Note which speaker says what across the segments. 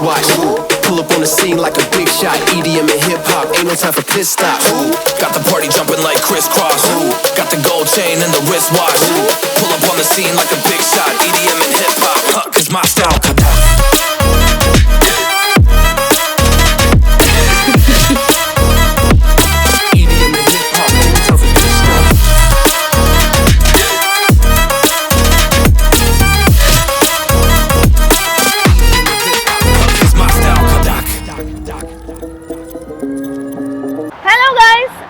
Speaker 1: wristwatch. Pull up on the scene like a big shot. EDM and hip hop, ain't no time for pit stops. Got the party jumping like crisscross. Got the gold chain and the wristwatch. Pull up on the scene like a big shot. EDM and hip hop, cause my style.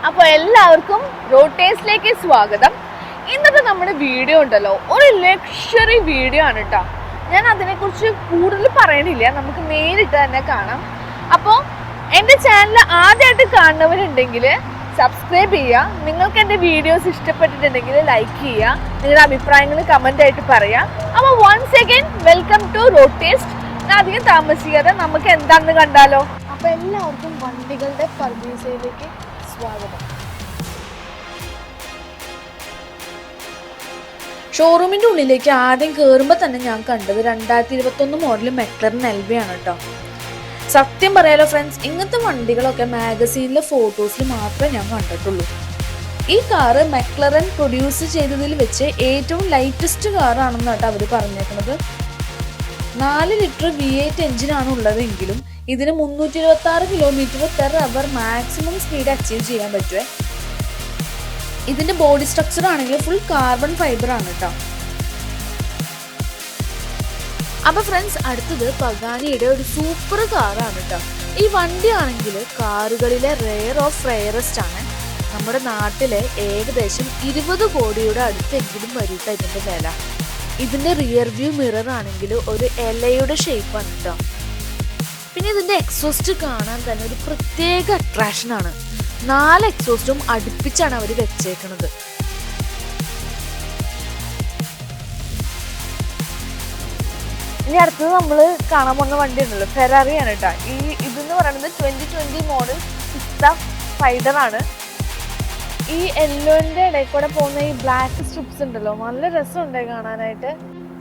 Speaker 2: അപ്പോൾ എല്ലാവർക്കും road ടേസ്റ്റിലേക്ക് സ്വാഗതം. ഇന്നത്തെ നമ്മുടെ video ഉണ്ടല്ലോ, ഒരു luxury video ആണ് കേട്ടോ. ഞാൻ അതിനെക്കുറിച്ച് കൂടുതൽ പറയണില്ല, നമുക്ക് നേരിട്ട് തന്നെ കാണാം. അപ്പോൾ എൻ്റെ ചാനൽ ആദ്യമായിട്ട് കാണുന്നവരുണ്ടെങ്കിൽ സബ്സ്ക്രൈബ് ചെയ്യുക. നിങ്ങൾക്ക് എൻ്റെ വീഡിയോസ് ഇഷ്ടപ്പെട്ടിട്ടുണ്ടെങ്കിൽ ലൈക്ക് ചെയ്യുക, നിങ്ങളുടെ അഭിപ്രായങ്ങൾ കമൻ്റ് ആയിട്ട് പറയാം. അപ്പോൾ once again welcome to Road Taste. ഞാൻ അധികം താമസിക്കാതെ നമുക്ക് എന്താണെന്ന് കണ്ടാലോ. അപ്പോൾ എല്ലാവർക്കും വണ്ടികളുടെ പർച്ചേസിലേക്ക് സ്വാഗതം. ഷോറൂമിൻ്റെ ഉള്ളിലേക്ക് ആദ്യം കയറുമ്പോൾ തന്നെ ഞാൻ കണ്ടത് 2021 മോഡൽ മെക്ലറൻ എൽവയാണ് കേട്ടോ. സത്യം പറയാലോ ഫ്രണ്ട്സ്, ഇങ്ങനത്തെ വണ്ടികളൊക്കെ മാഗസീനിലെ ഫോട്ടോസിൽ മാത്രമേ ഞാൻ കണ്ടിട്ടുള്ളൂ. ഈ കാറ് മെക്ലറൻ പ്രൊഡ്യൂസ് ചെയ്തതിൽ വെച്ച് ഏറ്റവും ലൈറ്റസ്റ്റ് കാറാണെന്ന് കേട്ടോ അവർ പറഞ്ഞേക്കുന്നത്. 4 ലിറ്റർ V8 എഞ്ചിനാണ് ഉള്ളതെങ്കിലും ഇതിന് 326 km/h മാക്സിമം സ്പീഡ് അച്ചീവ് ചെയ്യാൻ പറ്റുമേ. ഇതിന്റെ ബോഡി സ്ട്രക്ചർ ആണെങ്കിൽ ഫുൾ കാർബൺ ഫൈബർ ആണ് കേട്ടോ. അപ്പൊ ഫ്രണ്ട്സ്, അടുത്തത് പഗാനിയുടെ ഒരു സൂപ്പർ കാറാണ് കേട്ടോ. ഈ വണ്ടി ആണെങ്കിൽ കാറുകളിലെ റെയർ ഓഫ് റെയറസ്റ്റ് ആണ്. നമ്മുടെ നാട്ടിലെ ഏകദേശം 20 കോടിയുടെ അടുത്തെങ്കിലും വരും ഇതിന്റെ വില. ഇതിന്റെ റിയർ വ്യൂ മിറർ ആണെങ്കിൽ ഒരു ഇലയുടെ ഷേപ്പാണ് കേട്ടോ. പിന്നെ ഇതിന്റെ എക്സോസ്റ്റ് കാണാൻ തന്നെ ഒരു പ്രത്യേക അട്രാക്ഷനാണ്. 4 എക്സോസ്റ്റും അടുപ്പിച്ചാണ് അവർ വെച്ചേക്കുന്നത്. ഇനി അടുത്തത് നമ്മൾ കാണാൻ പോകുന്ന വണ്ടി ഉണ്ടല്ലോ, ഫെറാറി ആണ് കേട്ടോ. ഇതെന്ന് പറയുന്നത് 2020 മോഡൽ പിസ്ത സ്പൈഡർ ആണ്. ഈ യെല്ലോന്റെ ഇടയിൽ കൂടെ പോകുന്ന ഈ ബ്ലാക്ക് സ്ട്രിപ്സ് ഉണ്ടല്ലോ, നല്ല രസമുണ്ടായി കാണാനായിട്ട്.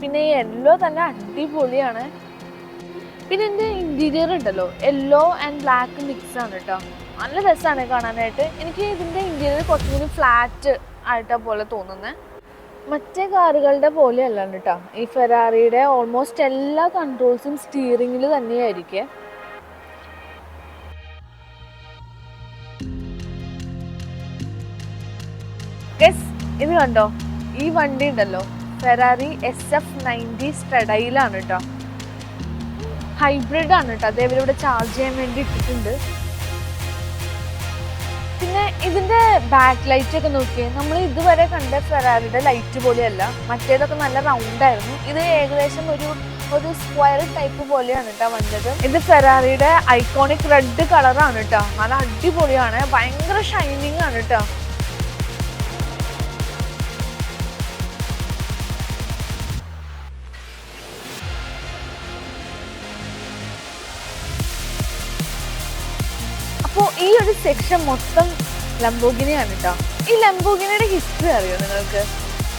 Speaker 2: പിന്നെ ഈ യെല്ലോ തന്നെ അടിപൊളിയാണ്. പിന്നെ ഇതിന്റെ ഇന്റീരിയർ ഉണ്ടല്ലോ, യെല്ലോ ആൻഡ് ബ്ലാക്ക് മിക്സ് ആണ് കേട്ടോ. നല്ല രസമാണ് കാണാനായിട്ട്. എനിക്ക് ഇതിന്റെ ഇന്റീരിയർ കുറച്ചുകൂടി ഫ്ലാറ്റ് ആയിട്ടാ പോലെ തോന്നുന്നത്. മറ്റേ കാറുകളുടെ പോലെ അല്ലാണ്ട് കേട്ടോ. ഈ ഫെറാറിയുടെ ഓൾമോസ്റ്റ് എല്ലാ കൺട്രോൾസും സ്റ്റിയറിംഗിൽ തന്നെയായിരിക്കും. ഇത് കണ്ടോ, ഈ വണ്ടി ഉണ്ടല്ലോ ഫെറാറി SF90 സ്ട്രെഡയിലാണ് കേട്ടോ. ഹൈബ്രിഡ് ആണ് കേട്ടോ. അതേപോലെ ഇവിടെ ചാർജ് ചെയ്യാൻ വേണ്ടി ഇട്ടിട്ടുണ്ട്. പിന്നെ ഇതിന്റെ ബാക്ക് ലൈറ്റ് ഒക്കെ നോക്കിയേ, നമ്മൾ ഇതുവരെ കണ്ട ഫെറാറിയുടെ ലൈറ്റ് പോലെയല്ല. മറ്റേതൊക്കെ നല്ല റൗണ്ട് ആയിരുന്നു. ഇത് ഏകദേശം ഒരു സ്ക്വയർ ടൈപ്പ് പോലെയാണ് കേട്ടോ വന്നത്. ഇത് ഫെറാറിയുടെ ഐക്കോണിക് റെഡ് കളറാണ് കേട്ടോ. നല്ല അടിപൊളിയാണ്, ഭയങ്കര ഷൈനിങ് ആണ് കേട്ടോ. അപ്പോൾ ഈ ഒരു സെക്ഷൻ മൊത്തം ലംബോർഗിനിയാണ് കേട്ടോ. ഈ ലംബോർഗിനിയുടെ ഹിസ്റ്ററി അറിയോ നിങ്ങൾക്ക്?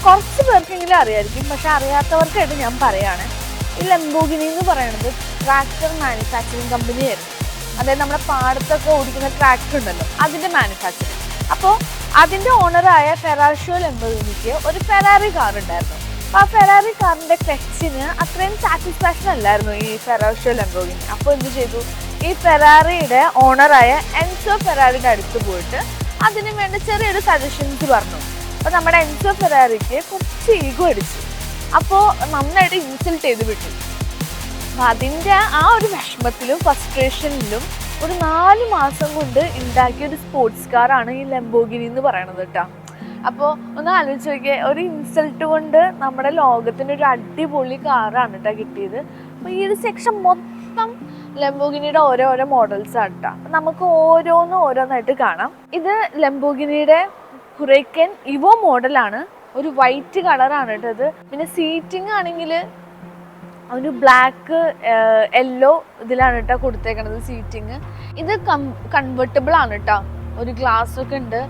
Speaker 2: കുറച്ച് പേർക്കെങ്കിലും അറിയായിരിക്കും, പക്ഷെ അറിയാത്തവർക്കായിട്ട് ഞാൻ പറയാണ്. ഈ ലംബോർഗിനി എന്ന് പറയുന്നത് ട്രാക്ടർ മാനുഫാക്ചറിങ് കമ്പനിയായിരുന്നു. അതായത് നമ്മുടെ പാടത്തൊക്കെ ഓടിക്കുന്ന ട്രാക്ടർ ഉണ്ടല്ലോ, അതിന്റെ മാനുഫാക്ചറിങ്. അപ്പോൾ അതിന്റെ ഓണറായ ഫെറാറിയോ ലംബോർഗിനിക്ക് ഒരു ഫെറാറി കാർ ഉണ്ടായിരുന്നു. അപ്പോൾ ആ ഫെറാറി കാറിന്റെ ക്ലച്ചിന് അത്രയും സാറ്റിസ്ഫാക്ഷൻ അല്ലായിരുന്നു ഈ ഫെറാറിയോ ലംബോർഗിനി. അപ്പോൾ എന്ത് ചെയ്തു, ഈ ഫെറാറിയുടെ ഓണറായ എൻസോ ഫെറാറിയുടെ അടുത്ത് പോയിട്ട് അതിന് വേണ്ട ചെറിയൊരു സജഷൻസ് പറഞ്ഞു. അപ്പോൾ നമ്മുടെ എൻസോ ഫെറാറിക്ക് കുറച്ച് ഈഗോ അടിച്ചു. അപ്പോൾ നന്നായിട്ട് ഇൻസൾട്ട് ചെയ്ത് വിട്ടു. അപ്പം അതിൻ്റെ ആ ഒരു വിഷമത്തിലും ഫ്രസ്ട്രേഷനിലും ഒരു 4 മാസം കൊണ്ട് ഉണ്ടാക്കിയ ഒരു സ്പോർട്സ് കാറാണ് ഈ ലംബോർഗിനി എന്ന് പറയണത് കേട്ടോ. അപ്പോൾ ഒന്ന് ആലോചിച്ച് നോക്കിയേ, ഒരു ഇൻസൾട്ട് കൊണ്ട് നമ്മുടെ ലോകത്തിന് ഒരു അടിപൊളി കാറാണ് കേട്ടോ കിട്ടിയത്. അപ്പോൾ ഈ ഒരു സെക്ഷൻ മൊത്തം ലംബോർഗിനിയുടെ ഓരോരോ മോഡൽസ് ആണ് കേട്ടോ. നമുക്ക് ഓരോന്നായിട്ട് കാണാം. ഇത് ലംബോർഗിനിയുടെ ഹുറൈക്കൻ ഇവോ മോഡലാണ്. ഒരു വൈറ്റ് കളറാണ് കേട്ടോ ഇത്. പിന്നെ സീറ്റിംഗ് ആണെങ്കിൽ ഒരു ബ്ലാക്ക് യെല്ലോ ഇതിലാണ് കേട്ടോ കൊടുത്തേക്കണത് സീറ്റിംഗ്. ഇത് കൺവെർട്ടബിൾ ആണ് കേട്ടോ. ഒരു ഗ്ലാസ് ഒക്കെ ഉണ്ട്.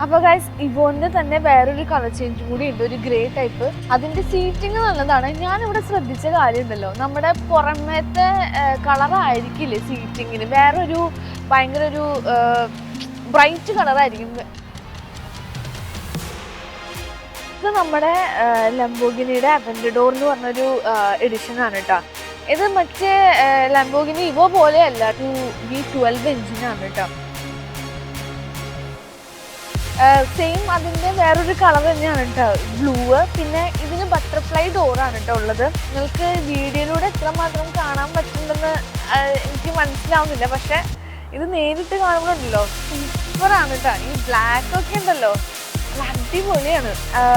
Speaker 2: അപ്പൊ ഗൈസ് ഇവോന്റെ തന്നെ വേറൊരു കളർ ചേഞ്ചും കൂടി ഉണ്ട്, ഒരു ഗ്രേ ടൈപ്പ്. അതിന്റെ സീറ്റിംഗ് നല്ലതാണ്. ഞാനിവിടെ ശ്രദ്ധിച്ച കാര്യം ഉണ്ടല്ലോ, നമ്മുടെ പുറമേത്തെ കളർ ആയിരിക്കില്ലേ സീറ്റിങ്ങിന്, വേറൊരു ഭയങ്കര ഒരു ബ്രൈറ്റ് കളറായിരിക്കും. ഇത് നമ്മുടെ ലംബോർഗിനിയുടെ അവന്റഡോർ എന്ന് പറഞ്ഞൊരു എഡിഷൻ ആണ് കേട്ടോ. ഇത് മറ്റേ ലംബോർഗിനി ഇവോ പോലെയല്ല, 2V12 എഞ്ചിനാണ് കേട്ടോ. സെയിം അതിൻ്റെ വേറൊരു കളർ തന്നെയാണ് കേട്ടോ, ബ്ലൂ. പിന്നെ ഇതിന് ബട്ടർഫ്ലൈ ഡോറാണ് കേട്ടോ ഉള്ളത്. നിങ്ങൾക്ക് വീഡിയോയിലൂടെ എത്രമാത്രം കാണാൻ പറ്റുന്നുണ്ടെന്ന് എനിക്ക് മനസ്സിലാവുന്നില്ല, പക്ഷെ ഇത് നേരിട്ട് കാണുമ്പോഴുണ്ടല്ലോ സൂപ്പറാണ് കേട്ടോ. ഈ ബ്ലാക്ക് ഒക്കെ ഉണ്ടല്ലോ അടിപൊളിയാണ്.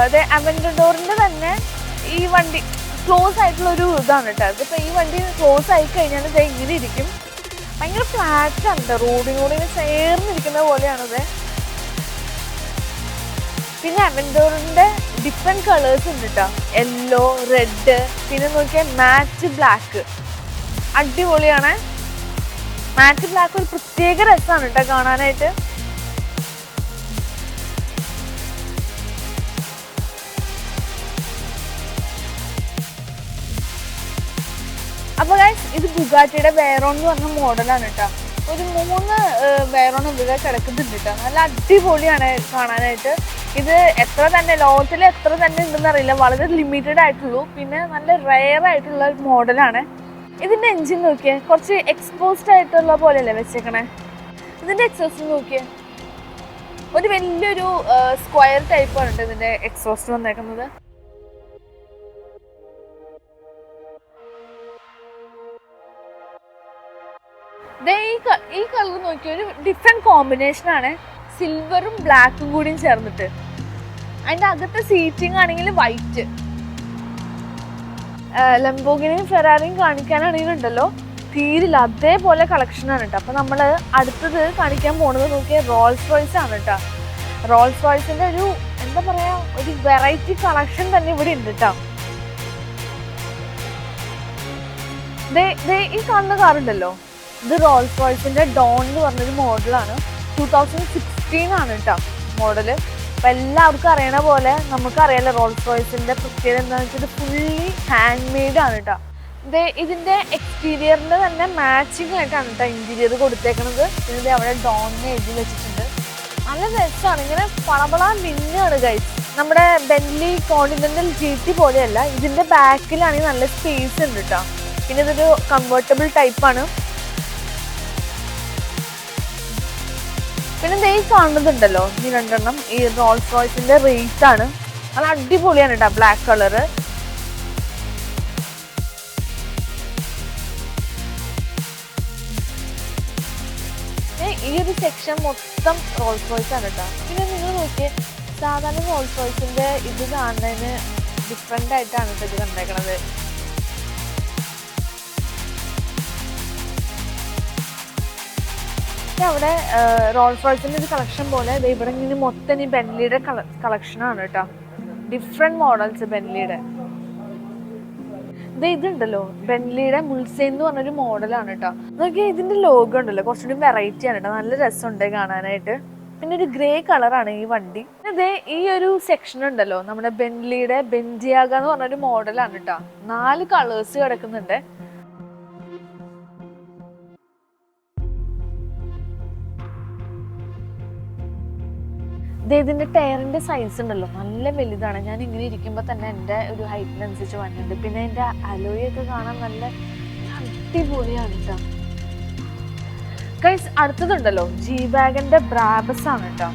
Speaker 2: അതെ, അവന്റഡോറിൻ്റെ തന്നെ ഈ വണ്ടി ക്ലോസ് ആയിട്ടുള്ളൊരു ഇതാണ് കേട്ടോ. ഇതിപ്പോൾ ഈ വണ്ടി ക്ലോസ് ആയി കഴിഞ്ഞാൽ ഇത് ഇങ്ങനെ ഇരിക്കും, ഭയങ്കര ഫ്ലാറ്റാണ് കേട്ടോ, റോഡിനോട് ഇങ്ങനെ ചേർന്നിരിക്കുന്ന പോലെയാണത്. പിന്നെ അവന്റഡോറിൻ്റെ ഡിഫറെൻറ്റ് കളേഴ്സ് ഉണ്ട് കേട്ടോ, യെല്ലോ, റെഡ്, പിന്നെ നോക്കിയാൽ മാറ്റ് ബ്ലാക്ക്. അടിപൊളിയാണ്. മാറ്റ് ബ്ലാക്ക് ഒരു പ്രത്യേക രസമാണ് കേട്ടോ കാണാനായിട്ട്. അപ്പോൾ ഗൈസ് ഇത് ബുഗാട്ടിയുടെ വെയ്റോൺ എന്ന് പറഞ്ഞ മോഡലാണ് കേട്ടോ. ഒരു 3 വെയ്റോൺ ഇവിടെ കിടക്കുന്നുണ്ട് കേട്ടോ. നല്ല അടിപൊളിയാണ് കാണാനായിട്ട്. ഇത് എത്ര തന്നെ ലോകത്തിൽ എത്ര തന്നെ ഉണ്ടെന്ന് അറിയില്ല, വളരെ ലിമിറ്റഡ് ആയിട്ടുള്ളൂ. പിന്നെ നല്ല റെയർ ആയിട്ടുള്ള ഒരു മോഡലാണ്. ഇതിൻ്റെ എൻജിൻ നോക്കിയേ, കുറച്ച് എക്സ്പോസ്ഡ് ആയിട്ടുള്ള പോലെയല്ലേ വെച്ചേക്കണേ. ഇതിൻ്റെ എക്സോസ്റ്റ് നോക്കിയേ, ഒരു വലിയൊരു സ്ക്വയർ ടൈപ്പാണ് കേട്ടോ ഇതിൻ്റെ എക്സോസ്റ്റ് വന്നേക്കുന്നത്. ഈ കളർ നോക്കിയ ഒരു ഡിഫറെന്റ് കോമ്പിനേഷൻ ആണ്, സിൽവറും ബ്ലാക്കും കൂടിയും ചേർന്നിട്ട്. അതിന്റെ അകത്തെ സീറ്റിംഗ് ആണെങ്കിൽ വൈറ്റ്. ലംബോർഗിനിയും ഫെറാറിയും കാണിക്കാനാണെങ്കിൽ ഉണ്ടല്ലോ തീരില്ല, അതേപോലെ കളക്ഷനാണ് കേട്ടോ. അപ്പൊ നമ്മള് അടുത്തത് കാണിക്കാൻ പോണത് നോക്കിയാൽ റോൾസ് റോയ്സ് ആണ് കേട്ടോ. റോൾസ് റോയ്സിന്റെ ഒരു എന്താ പറയാ, ഒരു വെറൈറ്റി കളക്ഷൻ തന്നെ ഇവിടെ ഉണ്ട് കേട്ടോ. ഈ കാണുന്ന കാറുണ്ടല്ലോ, ഇത് റോൾസ് റോയ്സിന്റെ ഡോൺ എന്ന് പറഞ്ഞൊരു മോഡലാണ്. 2016 ആണ് കേട്ടോ മോഡല്. അപ്പം എല്ലാവർക്കും അറിയണ പോലെ നമുക്കറിയാലോ റോൾസ് റോയ്സിന്റെ പ്രത്യേകത എന്താണെന്ന് വെച്ചാൽ ഫുള്ളി ഹാൻഡ് മെയ്ഡ് ആണ് കേട്ടോ. ഇതിന്റെ എക്സ്റ്റീരിയറിന്റെ തന്നെ മാച്ചിങ് ആയിട്ടാണ് കേട്ടോ ഇന്റീരിയർ കൊടുത്തേക്കണത്. പിന്നെ അവിടെ ഡോണിനെ എഴുതി വെച്ചിട്ടുണ്ട്. നല്ല രസമാണ്, ഇങ്ങനെ പളപള മിന്നാണ് ഗൈസ്. നമ്മുടെ ബെന്റ്ലി കോണ്ടിനെന്റൽ GT പോലെയല്ല, ഇതിന്റെ ബാക്കിലാണെങ്കിൽ നല്ല സ്പേസ് ഉണ്ട് കേട്ടോ. പിന്നെ ഇതൊരു കംഫർട്ടബിൾ ടൈപ്പാണ്. പിന്നെ ഈ കാണുന്നുണ്ടല്ലോ ഈ 2 എണ്ണം, ഈ റോൾസ് റോയ്സിന്റെ റേറ്റ് ആണ്. നല്ല അടിപൊളിയാണ് കേട്ടോ, ബ്ലാക്ക് കളറ്. ഈ ഒരു സെക്ഷൻ മൊത്തം റോൾസ് റോയ്സ് ആണ് കേട്ടോ. പിന്നെ നിങ്ങൾ നോക്കിയേ, സാധാരണ റോൾസ് റോയ്സിന്റെ ഇത് കാണുന്നതിന് ഡിഫറെന്റ് ആയിട്ടാണ് കേട്ടോ ഇത് കണ്ടേക്കണത്. അവിടെ റോൾസ് റോയ്സിന്റെ ഒരു കളക്ഷൻ പോലെ ഇവിടെ ഇങ്ങനെ മൊത്തം ഈ ബെന്റ്ലിയുടെ കളക്ഷനാണ് കേട്ടോ. ഡിഫറെന്റ് മോഡൽസ് ബെന്റ്ലിയുടെ. ഇതുണ്ടല്ലോ ബെന്റ്ലിയുടെ മുൾസേ എന്ന് പറഞ്ഞൊരു മോഡലാണ് കേട്ടോ. നോക്കിയാൽ ഇതിന്റെ ലോഗോ ഉണ്ടല്ലോ കുറച്ചുകൂടി വെറൈറ്റി ആണ് കേട്ടോ, നല്ല രസമുണ്ട് കാണാനായിട്ട്. പിന്നെ ഒരു ഗ്രേ കളറാണ് ഈ വണ്ടി. ഈ ഒരു സെക്ഷൻ ഉണ്ടല്ലോ നമ്മുടെ ബെന്റ്ലിയുടെ ബെന്റിയാഗ എന്ന് പറഞ്ഞൊരു മോഡലാണ് കേട്ടോ. 4 കളേഴ്സ് കിടക്കുന്നുണ്ട്. ഇതിന്റെ ടയറിന്റെ സൈസ് ഉണ്ടല്ലോ നല്ല വലുതാണ്. ഞാൻ ഇങ്ങനെ ഇരിക്കുമ്പോൾ തന്നെ എൻ്റെ ഒരു ഹൈറ്റിനനുസരിച്ച് വന്നിട്ടുണ്ട്. പിന്നെ എൻ്റെ അലോയൊക്കെ കാണാൻ നല്ല അടിപൊളിയാണ് കേട്ടോ. ഗൈസ് അടുത്തതുണ്ടല്ലോ G-Wagonന്റെ ബ്രാബസ് ആണ് കേട്ടോ.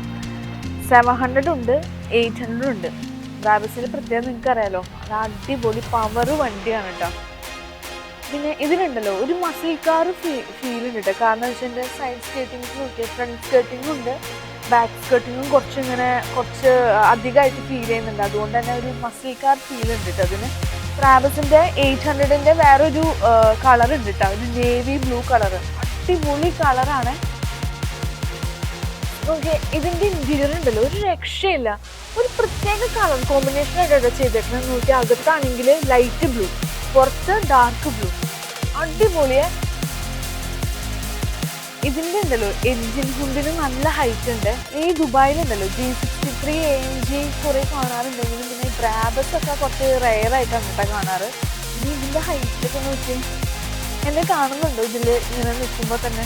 Speaker 2: 700 ഉണ്ട്, 800 ഉണ്ട്. ബ്രാബസിന്റെ പ്രത്യേകം നിങ്ങൾക്ക് അറിയാലോ, അത് അടിപൊളി പവർ വണ്ടിയാണ് കേട്ടോ. പിന്നെ ഇതിലുണ്ടല്ലോ ഒരു മസിൽ കാർ ഫീൽ ഉണ്ട് കേട്ടോ. കാരണം വെച്ചാൽ എൻ്റെ സൈഡ് സ്കേർട്ടിങ്സ് നോക്കിയാൽ ഫ്രണ്ട് സ്കേർട്ടിങ്ങും ഉണ്ട്, ബാക്ക് സ്കേർട്ടിങ്ങും കുറച്ച് അധികമായിട്ട് ഫീൽ ചെയ്യുന്നുണ്ട്. അതുകൊണ്ട് തന്നെ ഒരു മസിൽ കാർ ഫീൽ ഉണ്ട് കേട്ടോ അതിന്. ബ്രാബസിന്റെ 800ന്റെ വേറൊരു കളർ ഉണ്ട് കേട്ടോ, ഒരു നേവി ബ്ലൂ കളർ. അടിപൊളി കളറാണ്. ഓക്കെ, ഇതിന്റെ ഇന്റീരിയർ ഉണ്ടല്ലോ ഒരു രക്ഷയില്ല, ഒരു പ്രത്യേക കളർ കോമ്പിനേഷൻ ആയിട്ടോ ചെയ്തേക്കുന്നത്. നോക്കി അകത്താണെങ്കിൽ ലൈറ്റ് ബ്ലൂ, പുറത്ത് ഡാർക്ക് ബ്ലൂ. അടിപൊളിയെ. ഇതിൻ്റെ ഉണ്ടല്ലോ എൻജിൻ ഹുണ്ടിന് നല്ല ഹൈറ്റ് ഉണ്ട്. ഈ ദുബായിലുണ്ടല്ലോ G63 AMG കുറേ കാണാറുണ്ടെങ്കിലും പിന്നെ ഈ ബ്രാബസ് ഒക്കെ കുറച്ച് റെയറായിട്ടാണ് കേട്ടോ കാണാറ്. ഇനി ഇതിൻ്റെ ഹൈറ്റൊക്കെ നോക്കി എന്നെ കാണുന്നുണ്ടോ ഇതിൽ ഇങ്ങനെ നിൽക്കുമ്പോൾ തന്നെ?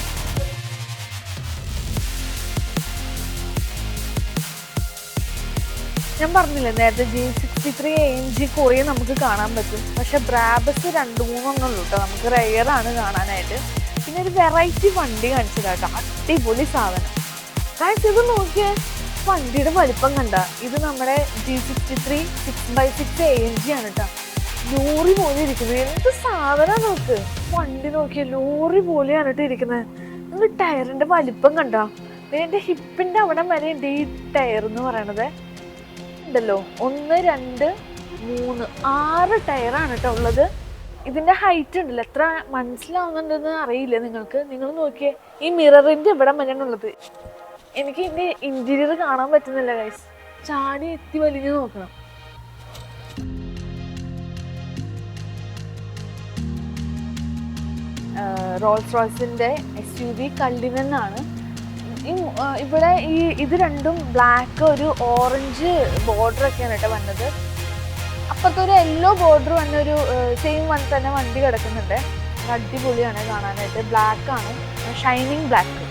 Speaker 2: ഞാൻ പറഞ്ഞില്ലേ നേരത്തെ G63 AMG കുറേ നമുക്ക് കാണാൻ പറ്റും. പക്ഷെ ബ്രാബസ് 2-3 ഉള്ളൂ കേട്ടോ, നമുക്ക് റെയറാണ് കാണാനായിട്ട്. പിന്നെ ഒരു വെറൈറ്റി വണ്ടി കാണിച്ചതാട്ടോ, അടിപൊളി സാധനം. കാര്യം ഇത് നോക്കിയേ, വണ്ടിയുടെ വലിപ്പം കണ്ട. ഇത് നമ്മുടെ G63 6x6 AMG ആണ് കേട്ടോ. ലോറി പോലെ ഇരിക്കുന്നത്. എന്ത് സാധനം നോക്ക്, വണ്ടി നോക്കിയ ലോറി പോലെയാണ് കേട്ടോ ഇരിക്കുന്നത്. നിങ്ങൾ ടയറിന്റെ വലിപ്പം കണ്ട. എൻ്റെ ഹിപ്പിന്റെ അവിടെ വരെ ഉണ്ട് ഈ ടയർ എന്ന് പറയണത്. ഉണ്ടല്ലോ 1 2 3 6 ടയറാണ് കേട്ടോ ഉള്ളത്. ഇതിന്റെ ഹൈറ്റ് ഉണ്ടല്ലോ, എത്ര മനസ്സിലാവുന്നുണ്ടെന്ന് അറിയില്ല നിങ്ങൾക്ക്. നിങ്ങൾ നോക്കിയേ, ഈ മിററിന്റെ ഇവിടെ വരെയാണ് ഉള്ളത്. എനിക്ക് ഇതിന്റെ ഇന്റീരിയർ കാണാൻ പറ്റുന്നില്ല ഗൈസ്, ചാടി എത്തി വലിഞ്ഞ് നോക്കണം. റോൾസ് റോയ്സിന്റെ SUV കൾഡിനൻ ആണ്. ഇവിടെ ഇത് രണ്ടും ബ്ലാക്ക് ഒരു ഓറഞ്ച് ബോർഡർ ഒക്കെയാണ് കേട്ടോ വന്നത്. അപ്പുറത്തെ ഒരു യെല്ലോ ബോർഡർ വന്ന ഒരു സെയിം വൺ തന്നെ വണ്ടി കിടക്കുന്നുണ്ട്. അടിപൊളിയാണ് കാണാനായിട്ട്. ബ്ലാക്ക് ആണ്, ഷൈനിങ് ബ്ലാക്ക്.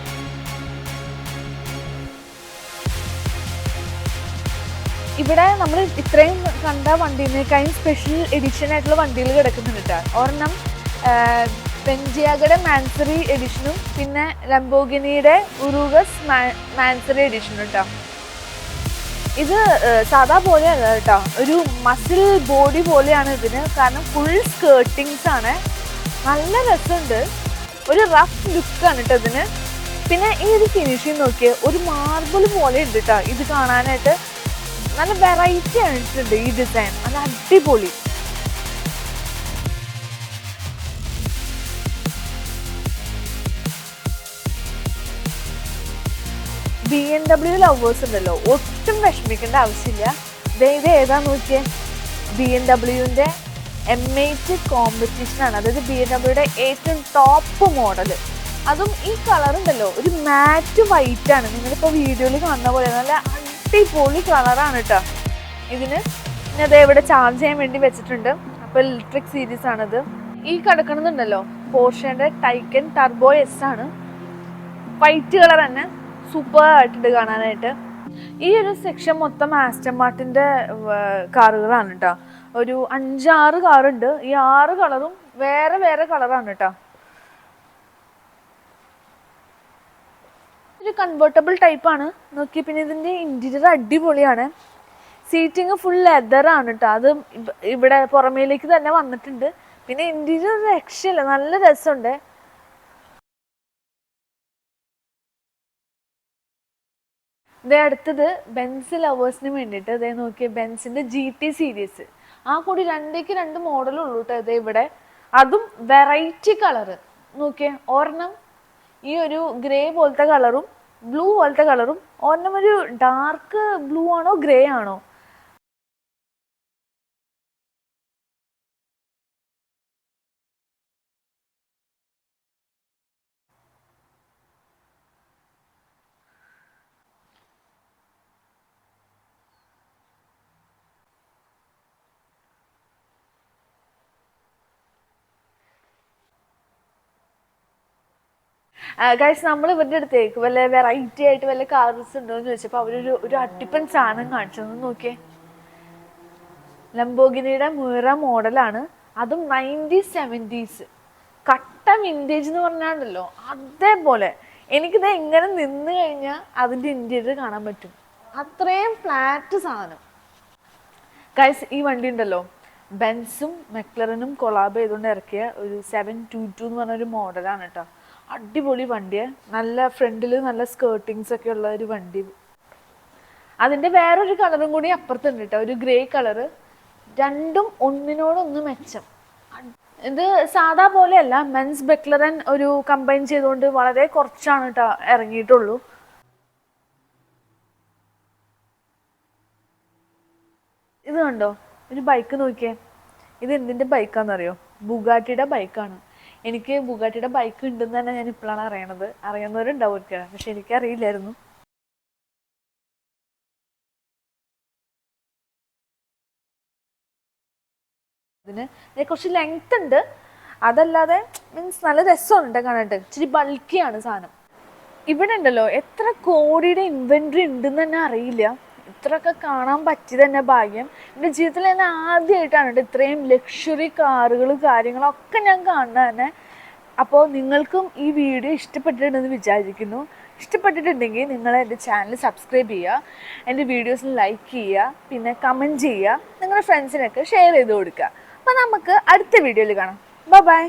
Speaker 2: ഇവിടെ നമ്മൾ ഇത്രയും കണ്ട വണ്ടീനേക്കാളും സ്പെഷ്യൽ എഡിഷൻ ആയിട്ടുള്ള വണ്ടികൾ കിടക്കുന്നുണ്ട് കേട്ടോ. ഒരെണ്ണം ബെൻജിയാഗയുടെ മാൻസറി എഡിഷനും പിന്നെ ലംബോർഗിനിയുടെ ഉറൂഗസ് മാൻസറി എഡിഷനും കേട്ടോ. ഇത് സാധാ പോലെയല്ല കേട്ടോ, ഒരു മസിൽ ബോഡി പോലെയാണ് ഇതിന്. കാരണം ഫുൾ സ്കേർട്ടിങ്സ് ആണ്, നല്ല രസമുണ്ട്, ഒരു റഫ് ലുക്കാണ് കേട്ടോ ഇതിന്. പിന്നെ ഈ ഒരു ഫിനിഷിങ് നോക്കിയാൽ ഒരു മാർബിൾ പോലെ ഉണ്ട് കേട്ടോ ഇത് കാണാനായിട്ട്. നല്ല വെറൈറ്റി ആയിട്ടുണ്ട് ഈ ഡിസൈൻ, നല്ല അടിപൊളി. BMW ലവേഴ്സ് ഉണ്ടല്ലോ, ഒട്ടും വിഷമിക്കേണ്ട ആവശ്യമില്ല. ഇത് ഏതാന്ന് നോക്കിയേ, BMW M8 കോമ്പറ്റീഷനാണ്. അതായത് BMW ഏറ്റവും ടോപ്പ് മോഡൽ. അതും ഈ കളർ ഉണ്ടല്ലോ, ഒരു മാറ്റ് വൈറ്റ് ആണ്. നിങ്ങളിപ്പോൾ വീഡിയോയിൽ കാണുന്ന പോലെ നല്ല അടിപൊളി കളറാണ് കേട്ടോ ഇതിന്. പിന്നെ അതേ ഇവിടെ ചാർജ് ചെയ്യാൻ വേണ്ടി വെച്ചിട്ടുണ്ട്. അപ്പോൾ ഇലക്ട്രിക് സീരീസ് ആണിത്. ഈ കിടക്കണതുണ്ടല്ലോ പോർഷയുടെ ടൈക്കൻ ടർബോ S ആണ്. വൈറ്റ് കളർ തന്നെ, സൂപ്പർ ആയിട്ടുണ്ട് കാണാനായിട്ട്. ഈ ഒരു സെക്ഷൻ മൊത്തം ആസ്റ്റൺ മാർട്ടിൻ്റെ കാറുകളാണ് കേട്ടോ. ഒരു 5-6 കാറുണ്ട്. ഈ 6 കളറും വേറെ വേറെ കളറാണ് കേട്ടോ. ഒരു കൺവേർട്ടബിൾ ടൈപ്പാണ് നോക്കി. പിന്നെ ഇതിൻ്റെ ഇൻറ്റീരിയർ അടിപൊളിയാണ്. സീറ്റിങ് ഫുൾ ലെതറാണ് കേട്ടോ. അത് ഇവിടെ പുറമേലേക്ക് തന്നെ വന്നിട്ടുണ്ട്. പിന്നെ ഇൻറ്റീരിയർ രക്ഷയില്ല, നല്ല രസമുണ്ട്. ഇതേ അടുത്തത് ബെൻസ് ലവേഴ്സിന് വേണ്ടിയിട്ട് ഇതേ നോക്കിയ ബെൻസിന്റെ GT സീരീസ്. ആ കൂടി 2 മോഡലും ഉള്ളൂ കേട്ടോ ഇതേ ഇവിടെ. അതും വെറൈറ്റി കളറ് നോക്കിയേ. ഒരെണ്ണം ഈ ഒരു ഗ്രേ പോലത്തെ കളറും ബ്ലൂ പോലത്തെ കളറും, ഒരെണ്ണം ഒരു ഡാർക്ക് ബ്ലൂ ആണോ ഗ്രേ ആണോ. ഗൈസ്, നമ്മൾ ഇവരുടെ അടുത്തേക്ക് വല്ല വെറൈറ്റി ആയിട്ട് വല്ല കാർസ് ഉണ്ടോ എന്ന് ചോദിച്ചപ്പോൾ അവരൊരു അട്ടിപ്പൻ സാധനം കാണിച്ചു തന്നു. നോക്കിയേ, ലംബോർഗിനിയുടെ മുറ മോഡലാണ്. അതും 1970s കട്ട വിൻറ്റേജ് എന്ന് പറഞ്ഞാണ്ടല്ലോ അതേപോലെ. എനിക്കിത് എങ്ങനെ നിന്ന് കഴിഞ്ഞാൽ അതിൻ്റെ ഇൻറ്റീരിയർ കാണാൻ പറ്റും, അത്രയും ഫ്ലാറ്റ് സാധനം. ഗൈസ്, ഈ വണ്ടി ഉണ്ടല്ലോ ബെൻസും മെക്ലറിനും കൊളാബ് ചെയ്തുകൊണ്ട് ഇറക്കിയ ഒരു 722 എന്ന് പറഞ്ഞൊരു മോഡലാണ് കേട്ടോ. അടിപൊളി വണ്ടിയെ, നല്ല ഫ്രണ്ടിൽ നല്ല സ്കേർട്ടിങ്സ് ഒക്കെ ഉള്ള ഒരു വണ്ടി. അതിൻ്റെ വേറൊരു കളറും കൂടി അപ്പുറത്തുണ്ട് കേട്ടോ, ഒരു ഗ്രേ കളറ്. രണ്ടും ഒന്നിനോടൊന്ന് മെച്ചം. ഇത് സാധാ പോലെയല്ല, മെൻസ് ബെക്ലറൻ ഒരു കമ്പൈൻ ചെയ്തുകൊണ്ട് വളരെ കുറച്ചാണ് കേട്ടോ ഇറങ്ങിയിട്ടുള്ളൂ. ഇത് കണ്ടോ, ഒരു ബൈക്ക് നോക്കിയേ. ഇത് എന്തിൻ്റെ ബൈക്കാണെന്നറിയോ? ബുഗാട്ടിയുടെ ബൈക്കാണ്. എനിക്ക് ബുഗാട്ടിയുടെ ബൈക്ക് ഉണ്ടെന്ന് തന്നെ ഞാൻ ഇപ്പോഴാണ് അറിയണത്. അറിയുന്നവരുണ്ടാവും, പക്ഷെ എനിക്കറിയില്ലായിരുന്നു. ഇതിന് കുറച്ച് ലെങ്ത് ഉണ്ട്, അതല്ലാതെ മീൻസ് നല്ല രസമുണ്ട് കാണാനായിട്ട്. ഇച്ചിരി ബൾക്കിയാണ് സാധനം. ഇവിടെ ഉണ്ടല്ലോ എത്ര കോടിയുടെ ഇൻവെന്ററി ഉണ്ടെന്ന് തന്നെ അറിയില്ല. ഇത്രയൊക്കെ കാണാൻ പറ്റിയത് തന്നെ ഭാഗ്യം. എൻ്റെ ജീവിതത്തിൽ തന്നെ ആദ്യമായിട്ടാണ് കേട്ടോ ഇത്രയും ലക്ഷറി കാറുകൾ കാര്യങ്ങളൊക്കെ ഞാൻ കാണുന്നത് തന്നെ. അപ്പോൾ നിങ്ങൾക്കും ഈ വീഡിയോ ഇഷ്ടപ്പെട്ടിട്ടുണ്ടെന്ന് വിചാരിക്കുന്നു. ഇഷ്ടപ്പെട്ടിട്ടുണ്ടെങ്കിൽ നിങ്ങൾ എൻ്റെ ചാനൽ സബ്സ്ക്രൈബ് ചെയ്യുക, എൻ്റെ വീഡിയോസിൽ ലൈക്ക് ചെയ്യുക, പിന്നെ കമൻറ്റ് ചെയ്യുക, നിങ്ങളുടെ ഫ്രണ്ട്സിനൊക്കെ ഷെയർ ചെയ്ത് കൊടുക്കുക. അപ്പോൾ നമുക്ക് അടുത്ത വീഡിയോയിൽ കാണാം. ബൈ.